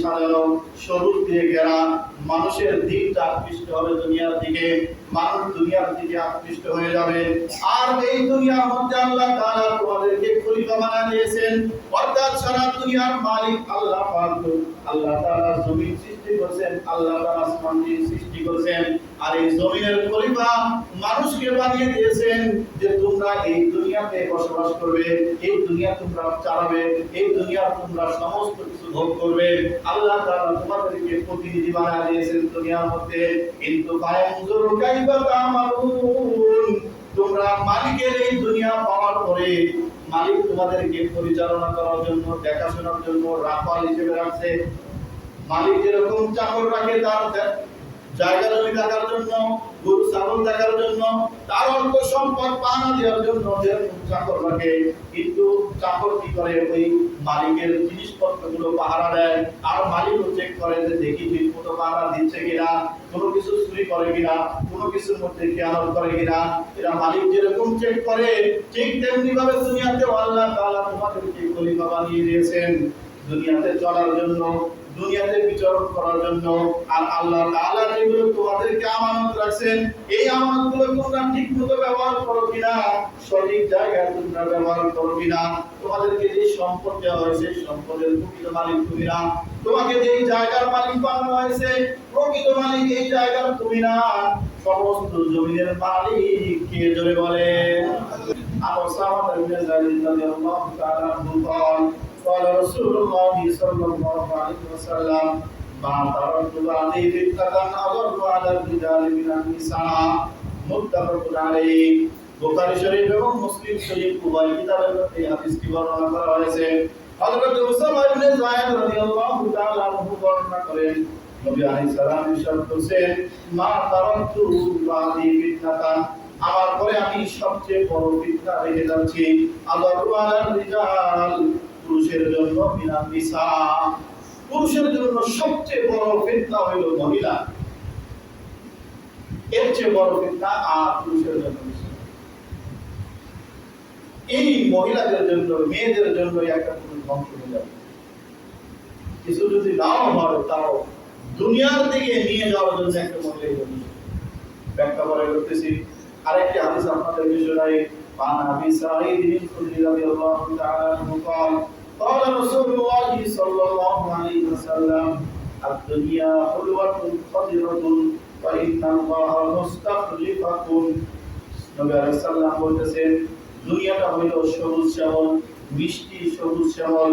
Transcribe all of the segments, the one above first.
সাজানো, সবুজ দিয়ে ঘেরা, মানুষের দিকটা আকৃষ্ট হবে দুনিয়ার দিকে, মানুষ দুনিয়ার দিকে আকৃষ্ট হয়ে যাবে। আর এই দুনিয়ার মধ্যে আল্লাহ তাআলা তোমাদেরকে খলিফা বানিয়ে দিয়েছেন, অর্থাৎ সারা দুনিয়ার মালিক আল্লাহ পাক। আল্লাহ তাআলা জমিন সৃষ্টি করেছেন, আল্লাহ তাআলা আসমান সৃষ্টি করেছেন, আর এই জমিনের খলিফা মানুষকে বানিয়ে দিয়েছেন যে তোমরা এই দুনিয়াতে বসবাস করবে, এই দুনিয়া তোমরা চালাবে, এই দুনিয়া তোমরা সমস্ত কিছু ভোগ করবে। আল্লাহ তাআলা তোমাদেরকে প্রতিনিধি বানিয়ে দিয়েছেন দুনিয়ার মধ্যে। কিন্তু ফায়ানজুর কাইফা তা'মালুন, তোমরা মালিকের এই দুনিয়া পাওয়ার পরে মালিক তোমাদেরকে পরিচালনা করার জন্য, দেখাশোনার জন্য রাখাল হিসেবে রাখছে। মালিক যেরকম চাকর রাখে তার জায়গা জমি দেখার জন্য, গরু ছাগল দেখার জন্য, তার অর্থ সম্পদ পাহারা দেওয়ার জন্য যেরকম চাকর রাখে, কিন্তু চাকর কি করে ওই মালিকের জিনিসপত্রগুলো পাহারা দেয়। আর মালিকও চেক করে যে দেখি ঠিক মতো পাহারা দিচ্ছে কিনা, কোনো কিছু চুরি করে কিনা, কোনো কিছুর মধ্যে খেয়াল করে কিনা। এরা মালিক যেরকম চেক করে ঠিক তেমনি ভাবে দুনিয়াতে আল্লাহ তাআলা তোমাদেরকে খলিফা বানিয়ে দিয়েছেন দুনিয়াতে চলার জন্য, দুনিয়াতে বিচরণ করার জন্য। আর আল্লাহ তাআলা যেগুলো তোমাদেরকে আমানত রাখছেন, এই আমানতগুলো তোমরা ঠিকমতো ব্যবহার করো কিনা, সঠিক জায়গায় তোমরা ব্যবহার করো কিনা। তোমাদেরকে যে সম্পদ দেওয়া হয়েছে সম্পদের প্রকৃত মালিক তুমি না, তোমাকে যে জায়গার মালিক বানানো হয়েছে প্রকৃত মালিক এই জায়গার তুমি না, সমস্ত জমিনের মালিক কে জোরে বলে। আবু সামাদ ইবনে যায়েদ রাদিয়াল্লাহু তাআলা আনহু قال رسول الله صلى الله عليه وسلم ما تركت بعدي فتنة أضر على الرجال من النساء متفق عليه। বুখারী শরীফ এবং মুসলিম শরীফ উভয় কিতাবের মধ্যে এই হাদিসটি বর্ণনা করা হয়েছে। হযরত উসামা ইবনে যায়েদ রাদিয়াল্লাহু তাআলা আনহু বর্ণনা করেন, নবী আলাইহিস সালাম ইরশাদ করেছেন, মা তারাকতু বাদি ফিতনাতান, আমার পরে আমি সবচেয়ে বড় ফিতনা রেখে যাচ্ছি, আযারু আলাল রিজাল, পুরুষের জন্য মিনান নিসা, পুরুষের জন্য সবচেয়ে বড় ফিতনা হলো মহিলা। এর চেয়ে বড় ফিতনা আর পুরুষের জন্য এই মহিলাদের জন্য, মেয়েদের জন্য একটা পুরুষ ধ্বংস হয়ে যাবে। কিছু যদি নাও হয় তাও দুনিয়ার দিকে নিয়ে যাওয়ার জন্য একটা মহিলা ব্যাখ্যা করে করতেছি। আরেকটি হাদিস আপনাদেরকে শোনাই। عن ابي سعيد الخدري رضي الله تعالى عنه قال قال رسول الله صلى الله عليه وسلم الدنيا حلوة خضرة وإن الله مستخلفكم। নবী আলাইহিস সালাম বলতেছেন দুনিয়াটা হলো সবুজ শ্যামল, মিষ্টি সবুজ শ্যামল,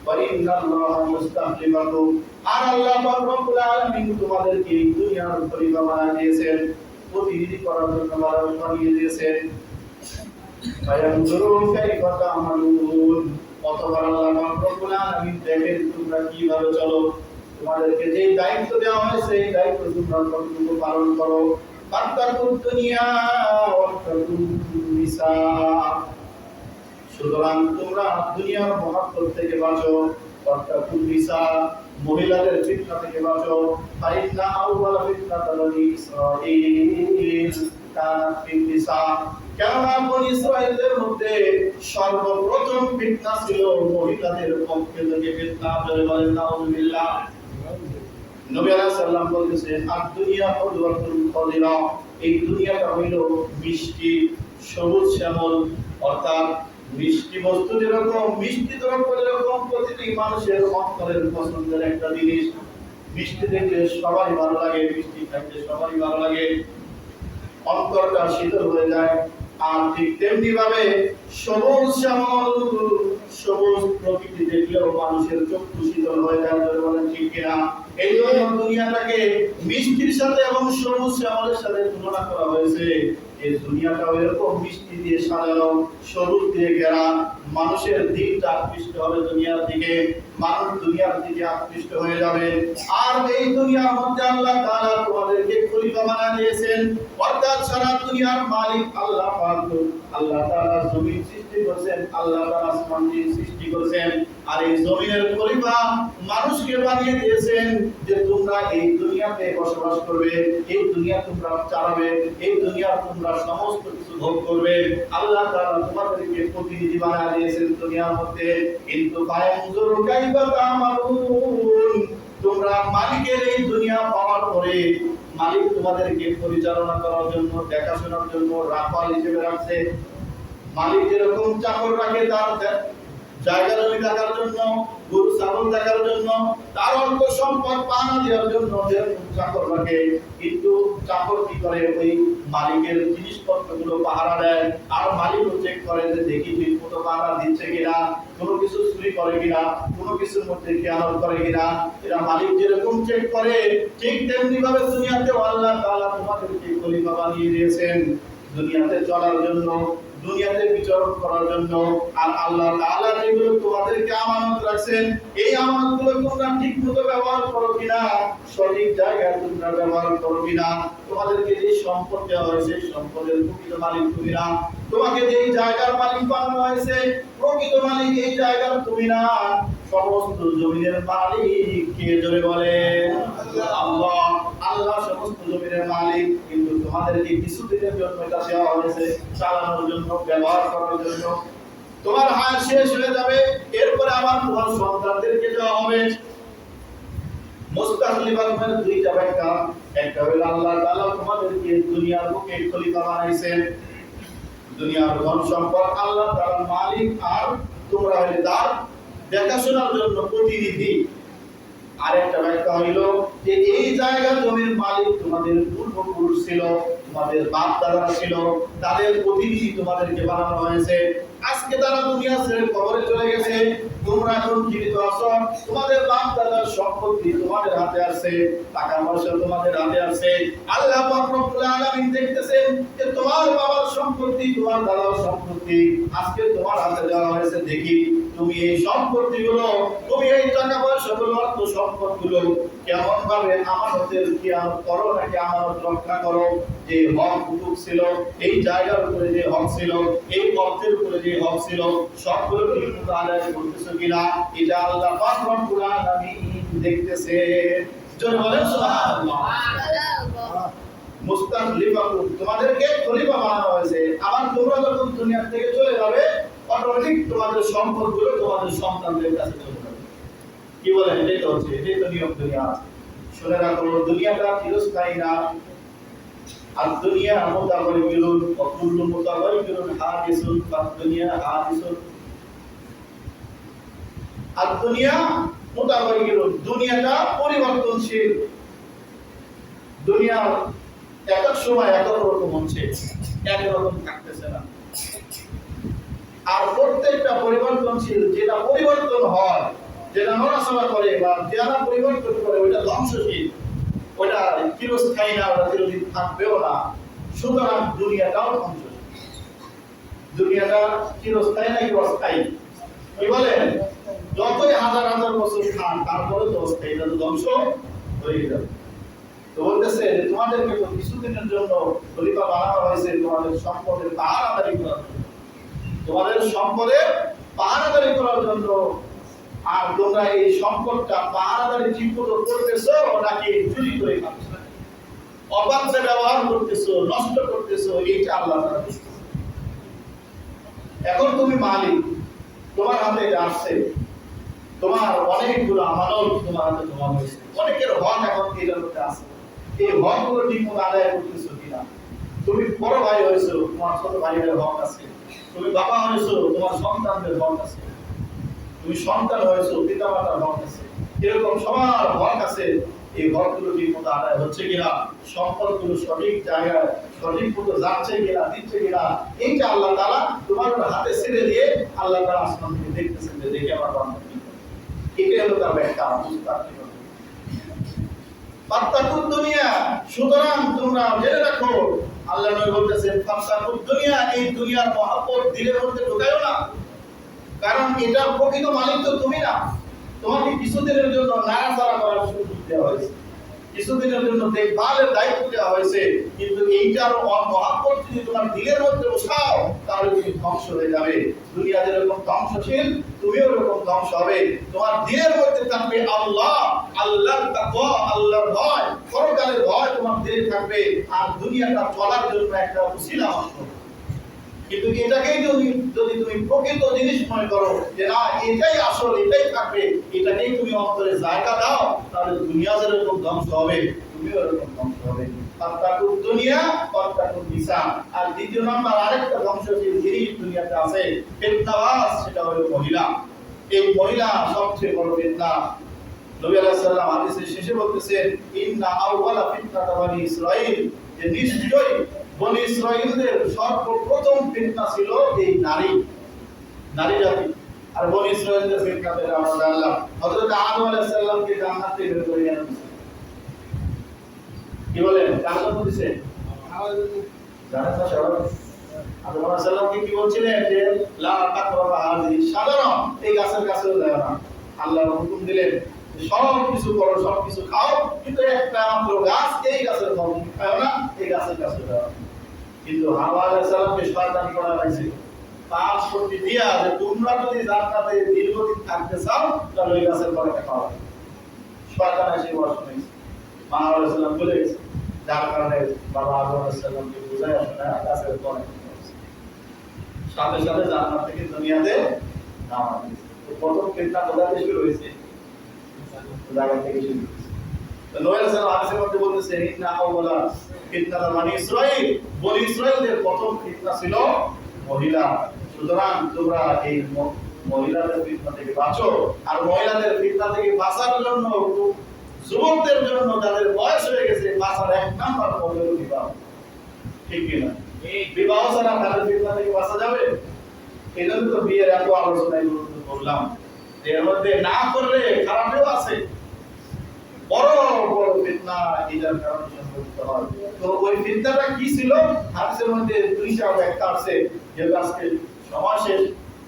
وإن الله مستخلفكم, আর আল্লাহ পাক রব্বুল আলামিন তোমাদেরকে এই দুনিয়ার খলিফা বানিয়ে দিয়েছেন, প্রতিনিধি করার জন্য বানিয়ে দিয়েছেন। ফায়ানজুরু কাইফা তা'মালুন, অতঃপর আল্লাহ পাক রব্বুল আলামিন দেখেন তোমরা কিভাবে চলো, তোমাদেরকে যে দায়িত্ব দেওয়া হয়েছে এই দায়িত্ব তোমরা কতটুকু পালন করো। ফাত্তাকুদ দুনিয়া ওয়াত্তাকুন নিসা, সুতরাং তোমরা দুনিয়ার মহত্বর থেকে বাঁচো, ওয়াত্তাকুন নিসা, মহিলাদের ফিতনা থেকে বাঁচো। ফাইন্না আউওয়ালা ফিতনাতাল বনি ইসরাঈল কানাত ফিন নিসা, কেননা বনি ইসরাঈলের মধ্যে সর্বপ্রথম ফিতনা ছিল মহিলাদের পক্ষে থেকে ফিতনা। বলে বলেন নাউযুবিল্লাহ। নবী আলাইহিস সালাম বলেছেন আদ-দুনিয়া হুলওয়াতুল খাদিরা, এই দুনিয়াটা হইল মিষ্টি সবুজ শ্যামল, অর্থাৎ মিষ্টি বস্তু যেরকম মিষ্টি দ্রব্য যেরকম প্রতিটি মানুষের অন্তরের পছন্দের একটা জিনিস। মিষ্টি দেখলে সবাই ভালো লাগে, মিষ্টি খাইতে সবাই ভালো লাগে, অন্তরটা শীতল হয়ে যায়। আর ঠিক তেমনি ভাবে সবুজ শ্যামল সবুজ প্রকৃতি দেখলেও মানুষের চক্ষু শীতল হয়ে যায়। বলেন ঠিক কিনা? এই জন্য দুনিয়াটাকে মিষ্টির সাথে এবং সবুজ শ্যামলের সাথে তুলনা করা হয়েছে। এই দুনিয়াটা এরকম মিষ্টি দিয়ে সাজানো, সবুজ দিয়ে ঘেরা, মানুষের দিকটা আকৃষ্ট হবে দুনিয়ার দিকে, মানুষ দুনিয়ার দিকে আকৃষ্ট হয়ে যাবে। আর এই দুনিয়ার মধ্যে আল্লাহ তাআলা তোমাদেরকে খলিফা বানিয়ে দিয়েছেন, অর্থাৎ সারা দুনিয়ার মালিক আল্লাহ পাক। আল্লাহ তাআলা জমিন সৃষ্টি করেছেন, আল্লাহ তাআলা আসমান সৃষ্টি করেছেন, আর এই জমিনের খলিফা মানুষকে বানিয়ে দিয়েছেন যে তোমরা এই দুনিয়াতে বসবাস করবে, এই দুনিয়া তোমরা চালাবে, এই দুনিয়া তোমরা সমস্ত কিছু ভোগ করবে। আল্লাহ তাআলা তোমাদেরকে প্রতিনিধি বানিয়ে দিয়েছেন দুনিয়ার মধ্যে। কিন্তু ফায়ানজুর কাইফা তা'মালুন, মালিক তোমাদেরকে পরিচালনা করার জন্য, দেখাশোনার জন্য রাখাল হিসেবে রাখছে। মালিক যেরকম চাকর রাখে তার জায়গা জমি দেখার জন্য, গরু ছাগল দেখার জন্য, তার অল্প সম্পদ পাহারা দেওয়ার জন্য যেরকম চাকর রাখে, কিন্তু চাকর কি করে ওই মালিকের জিনিসপত্রগুলো পাহারা দেয়। আর মালিকও চেক করে যে দেখি ঠিক মতো পাহারা দিচ্ছে কিনা, কোনো কিছু চুরি করে কিনা, কোনো কিছুর মধ্যে খেয়াল করে কিনা। এরা মালিক যেরকম চেক করে ঠিক তেমনি ভাবে দুনিয়াতে আল্লাহ তাআলা তোমাদেরকে খলিফা বানিয়ে দিয়েছেন, দুনিয়াতে চলার জন্য, দুনিয়াতে বিচরণ করার জন্য। আর আল্লাহ তাআলা যেগুলো তোমাদেরকে আমানত রাখছেন, এই আমানতগুলো তোমরা ঠিকমতো ব্যবহার করো কিনা, সঠিক জায়গায় তোমরা ব্যবহার করো কিনা। তোমাদেরকে যে সম্পদ দেওয়া হয়েছে, সম্পদের প্রকৃত মালিক তুমি না। তোমাকে যে জায়গার মালিক বানানো হয়েছে, প্রকৃত মালিক এই জায়গার তুমি না। সমস্ত জমিনের মালিক কে? জোরে বলে আল্লাহ। আল্লাহ সমস্ত জমিনের মালিক, কিন্তু তোমাদেরকে কিছুদিনের জন্য এটা দেওয়া হয়েছে, চালানোর জন্য, ব্যবহার করার জন্য। তোমার হায়াত শেষ হয়ে যাবে, এরপরে আবার তোমার সন্তানদেরকে দেওয়া হবে। মুস্তাখলিফাতের দুইটা ব্যাখ্যা। একটা হলো আল্লাহ তাআলা তোমাদেরকে দুনিয়ার বুকে খলিফা বানাইছেন, দুনিয়ার ধন সম্পদ আল্লাহ তাআলা মালিক, আর তোমরা হলে তার দেখাশোনার জন্য প্রতিনিধি। আরেকটা ব্যাখ্যা হইল যে এই জায়গা জমির মালিক তোমাদের পূর্বপুরুষ ছিল, তোমাদের বাপ দাদা ছিল, তাদের প্রতিনিধি তোমাদেরকে বানানো হয়েছে। আজকে তারা দুনিয়া ছেড়ে কবরে চলে গেছে, তোমরা এখন জীবিত আছো, তোমাদের বাপ দাদার সম্পত্তি তোমাদের হাতে আছে, টাকা পয়সা তোমাদের হাতে আছে। আল্লাহ পাক রব্বুল আলামিন দেখতেছেন যে তোমার বাবার সম্পত্তি, তোমার দাদার সম্পত্তি আজকে তোমার হাতে দেওয়া হয়েছে। দেখি তুমি এই সম্পত্তিগুলো, তুমি এই টাকা পয়সাগুলো, অর্থ সম্পদগুলো কেমন ভাবে আমানতের খেয়াল করো, নাকি আমানত রক্ষা করো। যে হক হুকুক ছিল, এই জায়গার উপরে যে হক ছিল, এই অর্থের উপরে যে হক ছিল, সবগুলো ঠিকমতো আদায় করতেছো কিনা, এটা আল্লাহ পাক রব্বুল আলামিন দেখতেছে। জোরে বলেন সুবহানাল্লাহ। মুস্তাখলিফাতুন, তোমাদেরকে খলিফা বানানো হয়েছে। আবার তোমরা যখন দুনিয়া থেকে চলে যাবে, অটোমেটিক তোমাদের সম্পদগুলো তোমাদের সন্তানদের কাছে চলে যাবে। কি বলেন? এটাই তো হচ্ছে, এটাই তো নিয়ম দুনিয়া। শুনে রাখো, দুনিয়াটা চিরস্থায়ী না। আর দুনিয়া মুতাগায়্যিরুন ওয়া কুল্লু মুতাগায়্যিরুন হাদিসুন, দুনিয়া হাদিসুন। আর দুনিয়া মুতাগায়্যিরুন, দুনিয়াটা পরিবর্তনশীল। দুনিয়া এক এক সময় এক এক রকম হচ্ছে, এক রকম থাকতেছে না। আর প্রত্যেকটা পরিবর্তনশীল, যেটা পরিবর্তন হয়, যেটা নড়াচড়া করে বা যারা পরিবর্তন করে, ওইটা ধ্বংসশীল, ওটা চিরস্থায়ী না, ওটা চিরদিন থাকবেও না। সুতরাং দুনিয়াটাও ধ্বংসশীল। দুনিয়াটা চিরস্থায়ী নাকি অস্থায়ী? কি বলেন? যতই হাজার হাজার বছর খান, তারপরে তো অস্থায়ী, এটা তো ধ্বংস হয়ে যাবে। তো বলতেছে যে তোমাদেরকে তো কিছুদিনের জন্য খলিফা বানানো হয়েছে, তোমাদের সম্পদের পাহারাদারি করার জন্য, তোমাদের সম্পদের পাহারাদারি করার জন্য। আর তোমরা এই সম্পদটা পাহারাদারি ঠিকমতো করতেছো নাকি চুরি করে খাচ্ছো, অবাধে ব্যবহার করতেছো, নষ্ট করতেছো, এইটা আল্লাহ তাআলা দেখতেছেন। এখন তুমি মালিক, তোমার হাতে আসছে, তোমার অনেকগুলো আমানত তোমার হাতে জমা হয়েছে, অনেকের হক এখন এটার মধ্যে আছে। এই হকগুলো ঠিকমতো আদায় করতেছো কিনা। তুমি বড় ভাই হয়েছো, তোমার ছোট ভাইয়ের হক আছে। তুমি বাবা হয়েছো, তোমার সন্তানদের হক আছে। তুমি সন্তান হয়েছো, পিতা মাতার হক আছে। এরকম সবার হক আছে। এই হকগুলো ঠিকমতো আদায় হচ্ছে কিনা, সম্পদগুলো সঠিক জায়গায় সঠিক মতো যাচ্ছে কিনা, দিচ্ছে কিনা, এইটা আল্লাহ তাআলা তোমার হাতে ছেড়ে দিয়ে আল্লাহ তাআলা আসমান থেকে দেখতেছেন যে দেখে আমার বান্দা কি করে। এটাই হলো তার ব্যাখ্যা। ফাত্তাকুদ দুনিয়া, সুতরাং তোমরা জেনে রাখো, আল্লাহ নবী বলতেছেন ফাত্তাকুদ দুনিয়া, এই দুনিয়ার মহব্বত দিলের মধ্যে ঢোকায়ো না। কারণ এটার প্রকৃত মালিক তো তুমি না। তোমাকে কিছুদিনের জন্য নাড়াচাড়া করার সুযোগ দেওয়া হয়েছে, কিছুদিনের জন্য দেখভালের দায়িত্ব দেওয়া হয়েছে, কিন্তু এইটার মহব্বত যদি তোমার দিলের মধ্যে বসাও, তাহলে তুমি ধ্বংস হয়ে যাবে। দুনিয়া যেরকম ধ্বংসশীল, তুমিও এরকম ধ্বংস হবে। তোমার দিলের মধ্যে থাকবে আল্লাহ, আল্লাহর তাকওয়া, আল্লাহর ভয়, পরকালের ভয় তোমার দিলে থাকবে। আর দুনিয়াটা চলার জন্য একটা উসিলা মাত্র। কিন্তু এটাকেই যদি যদি তুমি প্রকৃত জিনিস মনে করো যে না এটাই আসল, এটাই থাকবে, এটাকেই তুমি অন্তরে জায়গা দাও, তাহলে দুনিয়া যেরকম ধ্বংস হবে তুমিও এরকম ধ্বংস হবে। ফাত্তাকুদ দুনিয়া ফাত্তাকুন নিসা। আর দ্বিতীয় নাম্বার আরেকটা ধ্বংসশীল জিনিস দুনিয়াতে আছে, ফিতনাবাজ, সেটা হলো মহিলা। এই মহিলা সবচেয়ে বড় ফিতনা। নবী আলাইহিস সালাম হাদিসের শেষে বলতেছেন, ইন্না আউওয়ালা ফিতনাতা বনি ইসরাঈল, যে নিশ্চয়ই বনি ইসরাঈলদের সর্বপ্রথম ফিতনা ছিল এই নারী, নারী জাতি। আর বনি ইসরাঈলদের ফিতনা থেকে আল্লাহ হযরত আদম আলাইহিস সালামকে জান্নাত থেকে বের করে এনেছেন। কি বলেন? জান্নাত দিয়েছে জান্নাত সবাই। আদম আলাইহিস সালামকে কি বলছিলেন যে লা তাকরাবা হাযিহি শাজারা, এই গাছের কাছেও যাও না। আল্লাহ হুকুম দিলেন সব কিছু করো, সব কিছু খাও, কিন্তু একটা মাত্র গাছ, এই গাছের ফল খাও না, এই গাছের কাছে যাও। কিন্তু হাওয়া আলাইহিস সালামকে শয়তান করা হয়েছে তার শক্তি দিয়া যে তোমরা যদি জান্নাতে দীর্ঘদিন থাকতে চাও তাহলে ওই গাছের ফলটা খাও। শয়তান এসে বসে নিয়েছে, মা আলাইহিস সালাম বলে গেছে, যার কারণে বাবা আদম আলাইহিস সালামকে বুঝায় আসলে গাছের ফল সাথে সাথে জান্নাত থেকে দুনিয়াতে নামা দিয়েছে। তো প্রথম ফিতনা কোথা থেকে শুরু হয়েছে? জায়গা থেকে শুরু হয়েছে। তো নবী আলাইহিস সালাম হাদিসের মধ্যে বলতেছেন, ইন্না আউওয়ালা ফিতনাতা বনি ইসরাঈল, বনি ইসরাঈলদের প্রথম ফিতনা ছিল মহিলা। সুতরাং তোমরা এই মহিলাদের ফিতনা থেকে বাঁচো। আর মহিলাদের ফিতনা থেকে বাঁচার জন্য যুবকদের জন্য যাদের বয়স হয়ে গেছে, বাঁচার এক নাম্বার পথ হলো বিবাহ। ঠিক কি না? এই বিবাহ ছাড়া তাদের ফিতনা থেকে বাঁচা যাবে? এই জন্য তো বিয়ের এত আলোচনা করলাম। এর মধ্যে না করলে খারাপও আছে, বড় বড় ফিতনা এটার কারণে সংঘটিত হয়। তো ওই ফিতনাটা কি ছিল? হাদিসের মধ্যে দুইটা একটা আছে, যেটা আজকে সময় শেষ,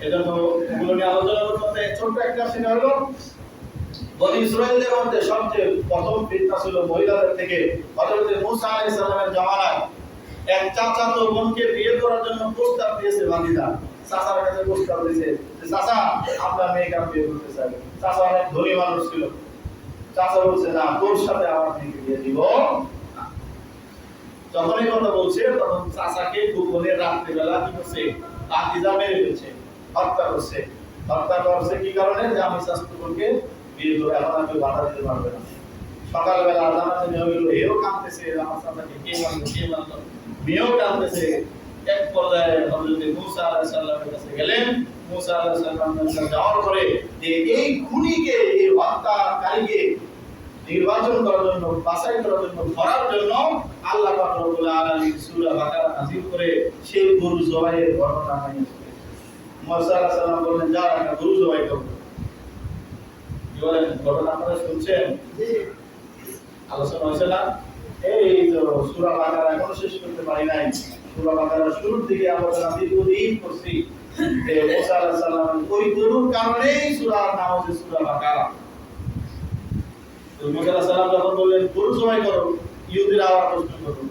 এজন্য এগুলো নিয়ে আলোচনা করতে ছোট একটা সেটা হলো বনি ইসরাঈলদের মধ্যে সবচেয়ে প্রথম ফিতনা ছিল মহিলাদের থেকে। হযরত মূসা আলাইহিস সালামের জামানায় এক চাচাতো বোনকে বিয়ে করার জন্য প্রস্তাব দিয়েছে বাদীরা। চাচার কাছে প্রস্তাব দিয়েছে যে চাচা আপনার মেয়েকে আমি বিয়ে করতে চাই। চাচা অনেক ধনী মানুষ ছিল। চাচা বলছে না, তোর সাথে আমার মেয়েকে বিয়ে দিব। যখন এই কথা বলছে তখন চাচাকে গোপনে রাত্রিবেলা কি করছে? তাকিজা মেরে ফেলছে, হত্যা করছে। হত্যা করছে কি কারণে? যে আমি শাস্ত্রকে বিয়ে করে এখন আমি বাধা দিতে পারবে না। সকালবেলা জানাতে নিয়ে গেল, এও কাঁদতেছে, আমার চাচাকে কে মানলো, কে মানলো, মেয়েও কাঁদতেছে। এক পর্যায়ে হযরত মূসা আলাইহিস সালামের কাছে গেলেন। মূসা আলাইহিস সালাম যাওয়ার পরে যে এই খুনিকে, এই হত্যাকারীকে নির্বাচন করার জন্য, বাছাই করার জন্য, ধরার জন্য আল্লাহ পাক রব্বুল আলামিন সূরা বাকারা নাযিল করে সেই গরু জবাইয়ের ঘটনা নিয়েছেন। মূসা আলাইহিস সালাম বললেন, যাও একটা গরু জবাই করো। কি বলেন? ঘটনা আপনারা শুনছেন? জি, আলোচনা হয়েছে না? এই তো সূরা বাকারা এখনো শেষ করতে পারি নাই। সূরা বাকারার শুরুর দিকে আলোচনা দীর্ঘদিন করছি যে মূসা আলাইহিস সালাম ওই গরুর কারণেই সূরার নাম হচ্ছে সূরা বাকারা। তো মূসা আলাইহিস সালাম যখন বললেন গরু জবাই করো, ইহুদিরা আবার প্রশ্ন করলো,